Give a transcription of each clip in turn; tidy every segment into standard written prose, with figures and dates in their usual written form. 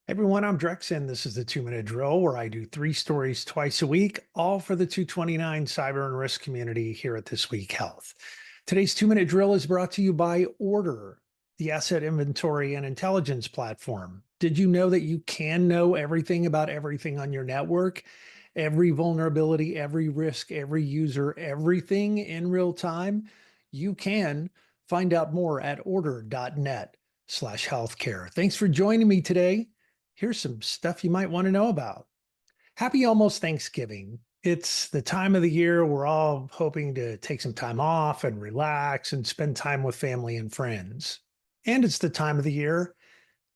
Everyone, I'm Drex, and this is the 2 Minute Drill where I do 3 stories twice a week, all for the 229 cyber and risk community here at This Week Health. Today's 2 Minute Drill is brought to you by Order, the asset inventory and intelligence platform. Did you know that you can know everything about everything on your network? Every vulnerability, every risk, every user, everything in real time? You can find out more at order.net/healthcare. Thanks for joining me today. Here's some stuff you might want to know about. Happy almost Thanksgiving. It's the time of the year we're all hoping to take some time off and relax and spend time with family and friends. And it's the time of the year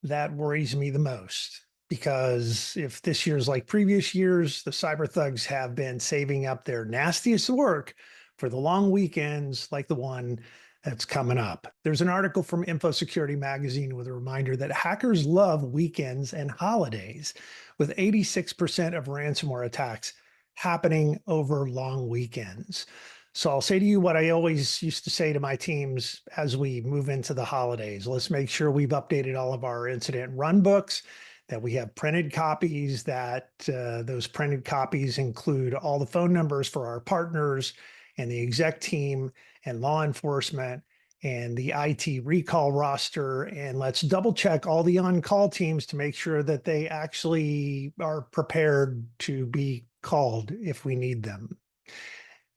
that worries me the most because if this year's like previous years, the cyber thugs have been saving up their nastiest work for the long weekends like the one that's coming up. There's an article from InfoSecurity magazine with a reminder that hackers love weekends and holidays, with 86% of ransomware attacks happening over long weekends. So I'll say to you what I always used to say to my teams as we move into the holidays. Let's make sure we've updated all of our incident run books, that we have printed copies, that those printed copies include all the phone numbers for our partners and the exec team and law enforcement and the IT recall roster. And let's double check all the on-call teams to make sure that they actually are prepared to be called if we need them.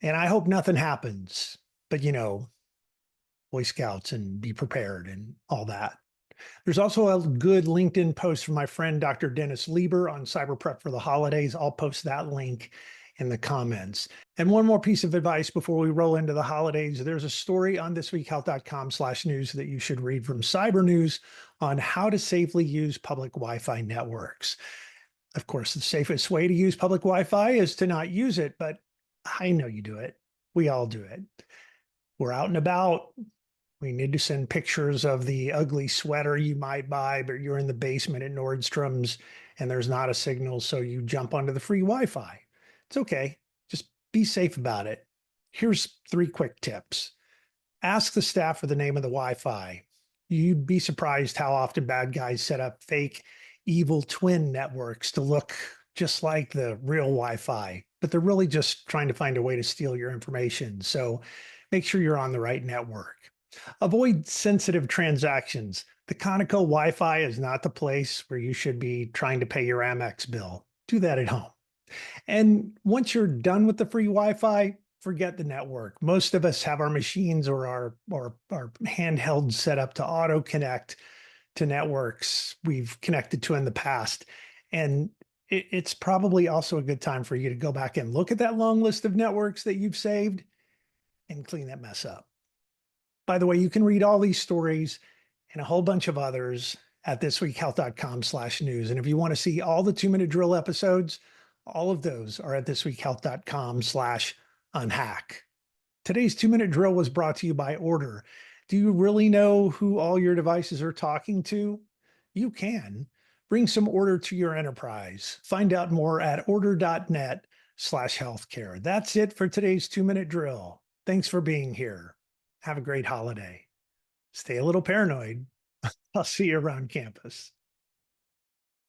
And I hope nothing happens, but Boy Scouts and be prepared and all that. There's also a good LinkedIn post from my friend, Dr. Dennis Lieber, on cyber prep for the holidays. I'll post that link in the comments. And one more piece of advice before we roll into the holidays. There's a story on thisweekhealth.com/news that you should read from Cyber News on how to safely use public Wi-Fi networks. Of course, the safest way to use public Wi-Fi is to not use it, but I know you do it. We all do it. We're out and about. We need to send pictures of the ugly sweater you might buy, but you're in the basement at Nordstrom's and there's not a signal, so you jump onto the free Wi-Fi. It's okay. Just be safe about it. Here's 3 quick tips. Ask the staff for the name of the Wi-Fi. You'd be surprised how often bad guys set up fake evil twin networks to look just like the real Wi-Fi, but they're really just trying to find a way to steal your information. So make sure you're on the right network. Avoid sensitive transactions. The Conoco Wi-Fi is not the place where you should be trying to pay your Amex bill. Do that at home. And once you're done with the free Wi-Fi, forget the network. Most of us have our machines or our handheld set up to auto connect to networks we've connected to in the past. And it's probably also a good time for you to go back and look at that long list of networks that you've saved and clean that mess up. By the way, you can read all these stories and a whole bunch of others at thisweekhealth.com/news. And if you want to see all the 2-Minute Drill episodes, all of those are at thisweekhealth.com/unhack. Today's 2-Minute Drill was brought to you by Order. Do you really know who all your devices are talking to? You can. Bring some order to your enterprise. Find out more at order.net/healthcare. That's it for today's 2-Minute Drill. Thanks for being here. Have a great holiday. Stay a little paranoid. I'll see you around campus.